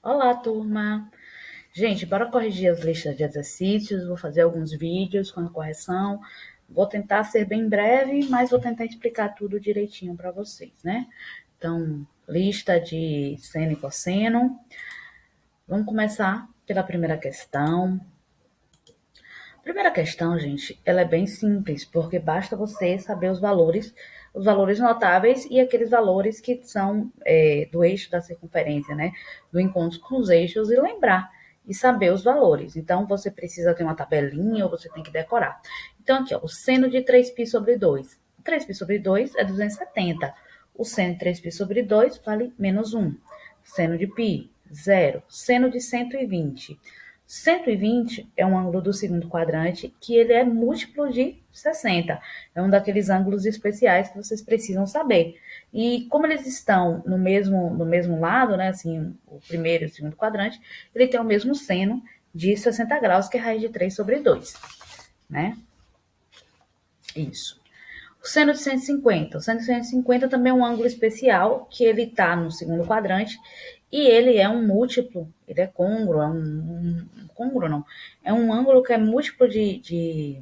Olá, turma! Gente, bora corrigir as listas de exercícios, vou fazer alguns vídeos com a correção. Vou tentar ser bem breve, mas vou tentar explicar tudo direitinho para vocês, né? Então, lista de seno e cosseno. Vamos começar pela primeira questão. A primeira questão, gente, ela é bem simples, porque basta você saber os valores notáveis e aqueles valores que são do eixo da circunferência, né? Do encontro com os eixos e lembrar e saber os valores. Então, você precisa ter uma tabelinha ou você tem que decorar. Então, aqui, ó, o seno de 3π sobre 2. 3π sobre 2 é 270. O seno de 3π sobre 2 vale menos 1. Seno de π, zero. Seno de 120. 120 é um ângulo do segundo quadrante que ele é múltiplo de 60. É um daqueles ângulos especiais que vocês precisam saber. E como eles estão no mesmo lado, né, assim, o primeiro e o segundo quadrante, ele tem o mesmo seno de 60 graus, que é raiz de 3 sobre 2, né? Isso. O seno de 150. O seno de 150 também é um ângulo especial, que ele está no segundo quadrante, e ele é um múltiplo, ele é côngruo, côngruo não, é um ângulo que é múltiplo de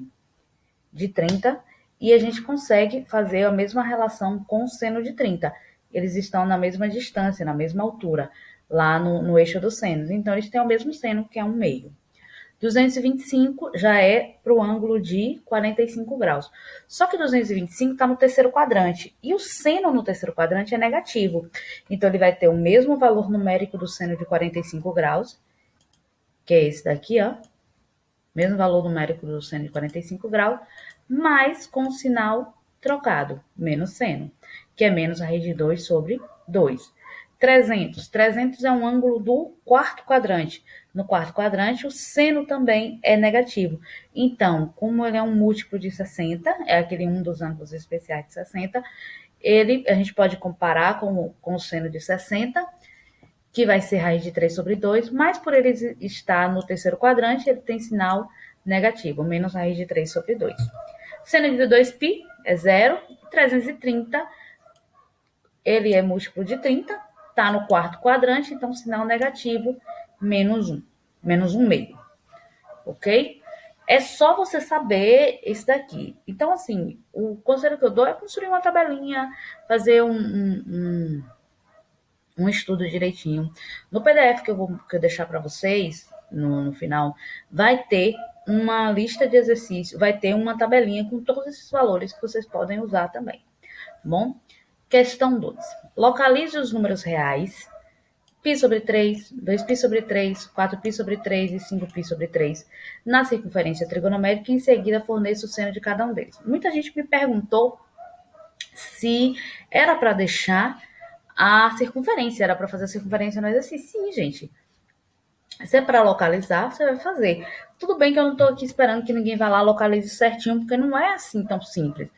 30, e a gente consegue fazer a mesma relação com o seno de 30. Eles estão na mesma distância, na mesma altura, lá no eixo dos senos. Então, eles têm o mesmo seno, que é 1/2. 225 já é para o ângulo de 45 graus. Só que 225 está no terceiro quadrante. E o seno no terceiro quadrante é negativo. Então, ele vai ter o mesmo valor numérico do seno de 45 graus, que é esse daqui, ó. Mesmo valor numérico do seno de 45 graus, mas com o sinal trocado, menos seno, que é menos a raiz de 2 sobre 2. 300 é um ângulo do quarto quadrante. No quarto quadrante, o seno também é negativo. Então, como ele é um múltiplo de 60, é aquele um dos ângulos especiais de 60, a gente pode comparar com o seno de 60, que vai ser raiz de 3 sobre 2, mas por ele estar no terceiro quadrante, ele tem sinal negativo, menos raiz de 3 sobre 2. Seno de 2π é zero. 330, ele é múltiplo de 30, está no quarto quadrante, então sinal negativo, menos 1, menos 1/2, ok? É só você saber esse daqui. Então, assim, o conselho que eu dou é construir uma tabelinha, fazer um estudo direitinho. No PDF que eu deixar para vocês, no final, vai ter uma lista de exercícios, vai ter uma tabelinha com todos esses valores que vocês podem usar também, tá bom? Questão 2. Localize os números reais, π sobre 3, 2π sobre 3, 4π sobre 3 e 5π sobre 3, na circunferência trigonométrica, e em seguida forneça o seno de cada um deles. Muita gente me perguntou se era para deixar a circunferência, era para fazer a circunferência no exercício. Sim, gente. Se é para localizar, você vai fazer. Tudo bem que eu não estou aqui esperando que ninguém vá lá localize certinho, porque não é assim tão simples.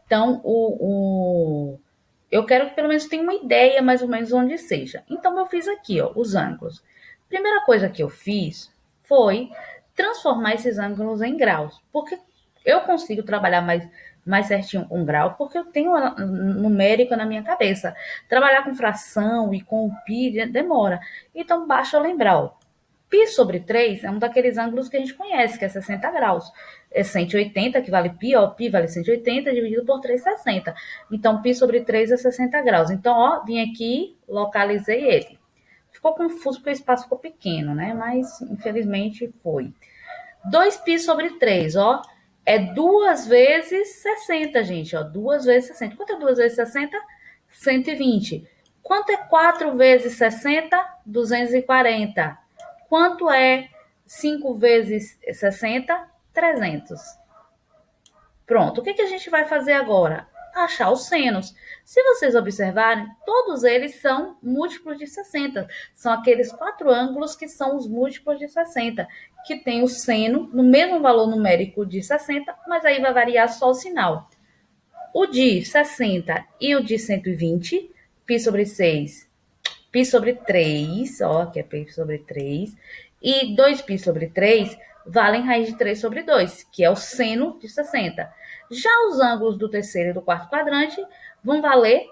Então, eu quero que pelo menos tenha uma ideia mais ou menos onde seja. Então, eu fiz aqui, ó, os ângulos. Primeira coisa que eu fiz foi transformar esses ângulos em graus, porque eu consigo trabalhar mais certinho com grau, porque eu tenho numérico na minha cabeça. Trabalhar com fração e com o pi demora. Então, basta lembrar, ó, π sobre 3 é um daqueles ângulos que a gente conhece, que é 60 graus. É 180, que vale π, ó, π vale 180, dividido por 3, 60. Então, π sobre 3 é 60 graus. Então, ó, vim aqui, localizei ele. Ficou confuso porque o espaço ficou pequeno, né? Mas, infelizmente, foi. 2π sobre 3, ó, é 2 vezes 60, gente, ó, 2 vezes 60. Quanto é 2 vezes 60? 120. Quanto é 4 vezes 60? 240. Quanto é 5 vezes 60? 300. Pronto, o que a gente vai fazer agora? Achar os senos. Se vocês observarem, todos eles são múltiplos de 60. São aqueles 4 ângulos que são os múltiplos de 60, que tem o seno no mesmo valor numérico de 60, mas aí vai variar só o sinal. O de 60 e o de 120, π sobre 6, π sobre 3, ó, que é π sobre 3, e 2π sobre 3 valem raiz de 3 sobre 2, que é o seno de 60. Já os ângulos do terceiro e do quarto quadrante vão valer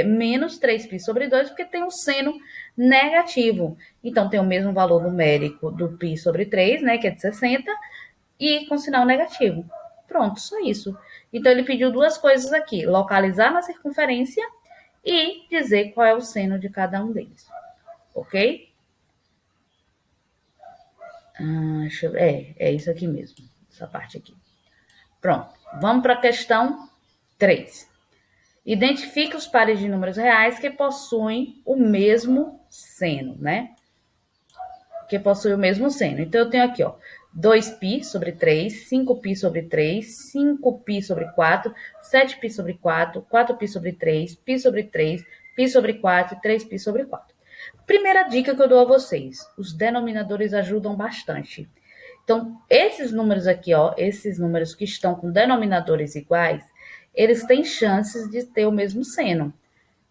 menos 3π sobre 2, porque tem um seno negativo. Então, tem o mesmo valor numérico do π sobre 3, né, que é de 60, e com sinal negativo. Pronto, só isso. Então, ele pediu duas coisas aqui: localizar na circunferência e dizer qual é o seno de cada um deles. Ok? É isso aqui mesmo, essa parte aqui. Pronto, vamos para a questão 3. Identifique os pares de números reais que possuem o mesmo seno, né? Que possui o mesmo seno. Então, eu tenho aqui, ó, 2π sobre 3, 5π sobre 3, 5π sobre 4, 7π sobre 4, 4π sobre 3, π sobre 3, π sobre 4 e 3π sobre 4. Primeira dica que eu dou a vocês, os denominadores ajudam bastante. Então, esses números aqui, ó, esses números que estão com denominadores iguais, eles têm chances de ter o mesmo seno.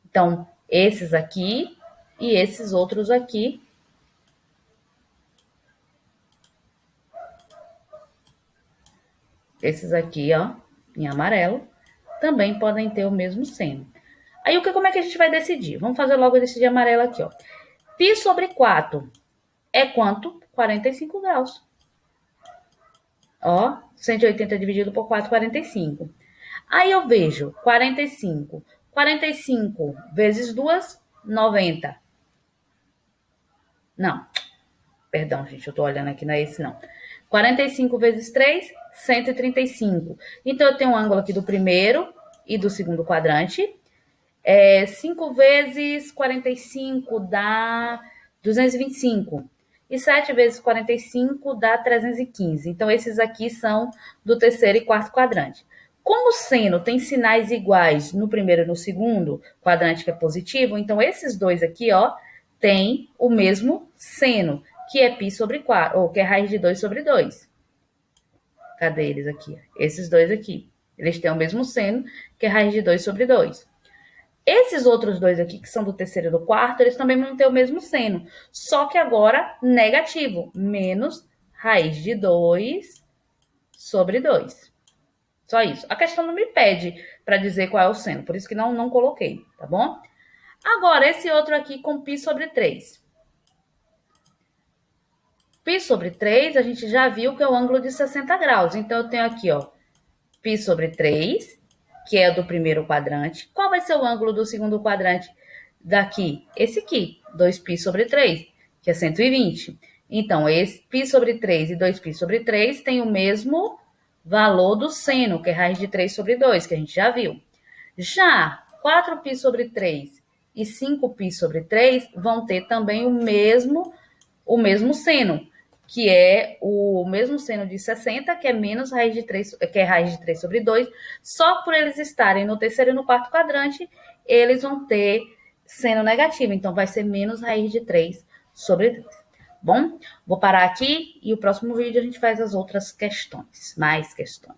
Então, esses aqui e esses outros aqui. Esses aqui, ó, em amarelo, também podem ter o mesmo seno. Aí, como é que a gente vai decidir? Vamos fazer logo esse de amarelo aqui, ó. Π sobre 4 é quanto? 45 graus. Ó, 180 dividido por 4, 45. Aí eu vejo 45. 45 vezes 2, 90. Não, perdão, gente, eu tô olhando aqui, não é esse não. 45 vezes 3, 135. Então, eu tenho um ângulo aqui do primeiro e do segundo quadrante. 5 vezes 45 dá 225. E 7 vezes 45 dá 315. Então, esses aqui são do terceiro e quarto quadrante. Como o seno tem sinais iguais no primeiro e no segundo quadrante, que é positivo, então esses dois aqui, ó, tem o mesmo seno, que é π sobre 4, ou que é raiz de 2 sobre 2. Cadê eles aqui? Esses dois aqui. Eles têm o mesmo seno, que é raiz de 2 sobre 2. Esses outros dois aqui, que são do terceiro e do quarto, eles também vão ter o mesmo seno. Só que agora negativo. Menos raiz de 2 sobre 2. Só isso. A questão não me pede para dizer qual é o seno, por isso que não coloquei, tá bom? Agora, esse outro aqui com π sobre 3. Π sobre 3, a gente já viu que é o ângulo de 60 graus. Então, eu tenho aqui, ó, π sobre 3, que é do primeiro quadrante. Qual vai ser o ângulo do segundo quadrante daqui? Esse aqui, 2π sobre 3, que é 120. Então, esse π sobre 3 e 2π sobre 3 tem o mesmo valor do seno, que é raiz de 3 sobre 2, que a gente já viu. Já 4π sobre 3 e 5π sobre 3 vão ter também o mesmo seno, que é o mesmo seno de 60, que é menos raiz de 3, que é raiz de 3 sobre 2, só por eles estarem no terceiro e no quarto quadrante, eles vão ter seno negativo, então vai ser menos raiz de 3 sobre 2. Bom, vou parar aqui e o próximo vídeo a gente faz as outras questões, mais questões.